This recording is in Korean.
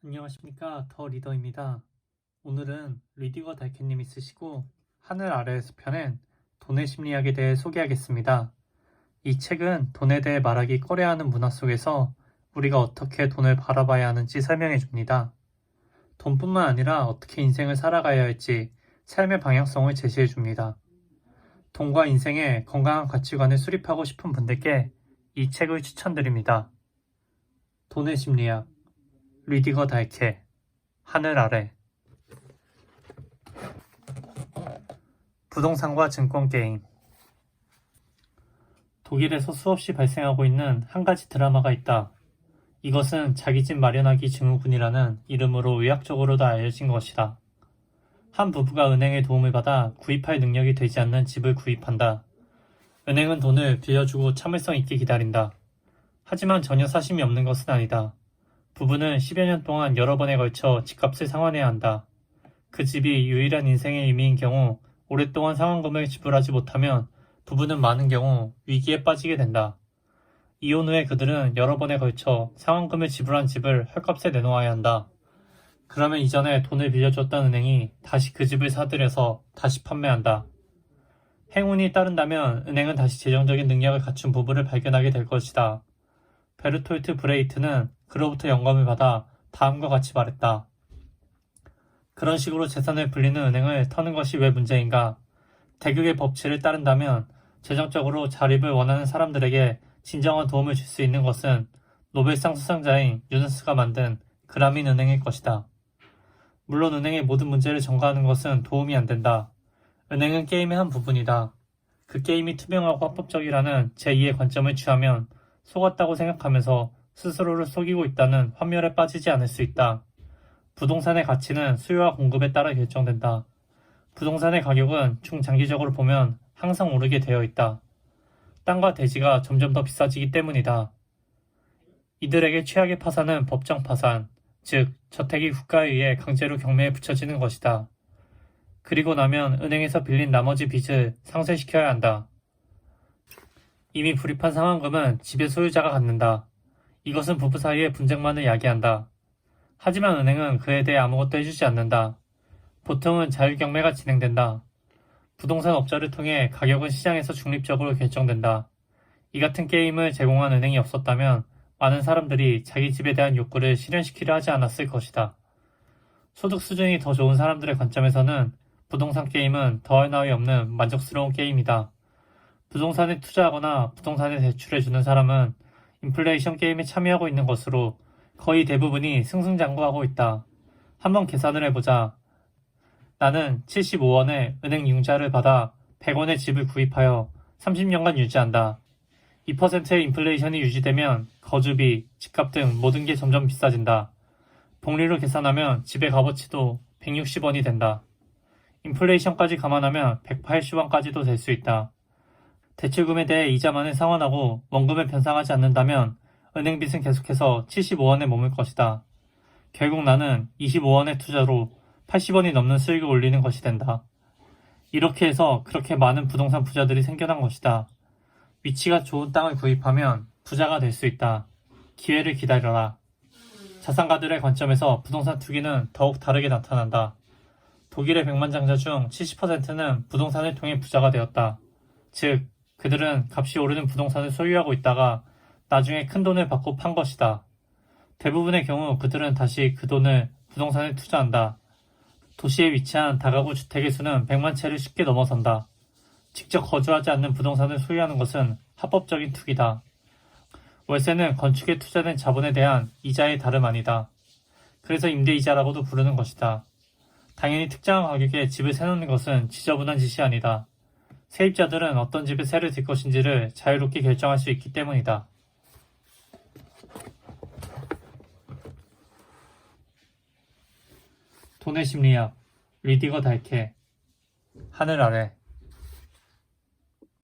안녕하십니까, 더 리더입니다. 오늘은 리디거 달캐님이 쓰시고 하늘 아래에서 펴낸 돈의 심리학에 대해 소개하겠습니다. 이 책은 돈에 대해 말하기 꺼려하는 문화 속에서 우리가 어떻게 돈을 바라봐야 하는지 설명해 줍니다. 돈뿐만 아니라 어떻게 인생을 살아가야 할지 삶의 방향성을 제시해 줍니다. 돈과 인생의 건강한 가치관을 수립하고 싶은 분들께 이 책을 추천드립니다. 돈의 심리학 리디거 달캐 하늘 아래 부동산과 증권 게임. 독일에서 수없이 발생하고 있는 한 가지 드라마가 있다. 이것은 자기 집 마련하기 증후군이라는 이름으로 의학적으로도 알려진 것이다. 한 부부가 은행의 도움을 받아 구입할 능력이 되지 않는 집을 구입한다. 은행은 돈을 빌려주고 참을성 있게 기다린다. 하지만 전혀 사심이 없는 것은 아니다. 부부는 10여 년 동안 여러 번에 걸쳐 집값을 상환해야 한다. 그 집이 유일한 인생의 의미인 경우 오랫동안 상환금을 지불하지 못하면 부부는 많은 경우 위기에 빠지게 된다. 이혼 후에 그들은 여러 번에 걸쳐 상환금을 지불한 집을 헐값에 내놓아야 한다. 그러면 이전에 돈을 빌려줬던 은행이 다시 그 집을 사들여서 다시 판매한다. 행운이 따른다면 은행은 다시 재정적인 능력을 갖춘 부부를 발견하게 될 것이다. 베르톨트 브레이트는 그로부터 영감을 받아 다음과 같이 말했다. 그런 식으로 재산을 불리는 은행을 터는 것이 왜 문제인가? 대극의 법칙을 따른다면 재정적으로 자립을 원하는 사람들에게 진정한 도움을 줄 수 있는 것은 노벨상 수상자인 유누스가 만든 그라민 은행일 것이다. 물론 은행의 모든 문제를 전가하는 것은 도움이 안 된다. 은행은 게임의 한 부분이다. 그 게임이 투명하고 합법적이라는 제2의 관점을 취하면 속았다고 생각하면서 스스로를 속이고 있다는 환멸에 빠지지 않을 수 있다. 부동산의 가치는 수요와 공급에 따라 결정된다. 부동산의 가격은 중장기적으로 보면 항상 오르게 되어 있다. 땅과 대지가 점점 더 비싸지기 때문이다. 이들에게 최악의 파산은 법정 파산, 즉 저택이 국가에 의해 강제로 경매에 붙여지는 것이다. 그리고 나면 은행에서 빌린 나머지 빚을 상쇄시켜야 한다. 이미 불입한 상환금은 집의 소유자가 갖는다. 이것은 부부 사이의 분쟁만을 야기한다. 하지만 은행은 그에 대해 아무것도 해주지 않는다. 보통은 자율경매가 진행된다. 부동산 업자를 통해 가격은 시장에서 중립적으로 결정된다. 이 같은 게임을 제공한 은행이 없었다면 많은 사람들이 자기 집에 대한 욕구를 실현시키려 하지 않았을 것이다. 소득 수준이 더 좋은 사람들의 관점에서는 부동산 게임은 더할 나위 없는 만족스러운 게임이다. 부동산에 투자하거나 부동산에 대출해주는 사람은 인플레이션 게임에 참여하고 있는 것으로 거의 대부분이 승승장구하고 있다. 한번 계산을 해보자. 나는 75원에 은행 융자를 받아 100원의 집을 구입하여 30년간 유지한다. 2%의 인플레이션이 유지되면 거주비, 집값 등 모든 게 점점 비싸진다. 복리로 계산하면 집의 값어치도 160원이 된다. 인플레이션까지 감안하면 180원까지도 될 수 있다. 대출금에 대해 이자만을 상환하고 원금을 변상하지 않는다면 은행 빚은 계속해서 75원에 머물 것이다. 결국 나는 25원의 투자로 80원이 넘는 수익을 올리는 것이 된다. 이렇게 해서 그렇게 많은 부동산 부자들이 생겨난 것이다. 위치가 좋은 땅을 구입하면 부자가 될 수 있다. 기회를 기다려라. 자산가들의 관점에서 부동산 투기는 더욱 다르게 나타난다. 독일의 백만장자 중 70%는 부동산을 통해 부자가 되었다. 즉, 그들은 값이 오르는 부동산을 소유하고 있다가 나중에 큰 돈을 받고 판 것이다. 대부분의 경우 그들은 다시 그 돈을 부동산에 투자한다. 도시에 위치한 다가구 주택의 수는 100만 채를 쉽게 넘어선다. 직접 거주하지 않는 부동산을 소유하는 것은 합법적인 투기다. 월세는 건축에 투자된 자본에 대한 이자의 다름 아니다. 그래서 임대이자라고도 부르는 것이다. 당연히 특정한 가격에 집을 세놓는 것은 지저분한 짓이 아니다. 세입자들은 어떤 집에 세를 들 것인지를 자유롭게 결정할 수 있기 때문이다. 돈의 심리학 리디거 달캐 하늘 아래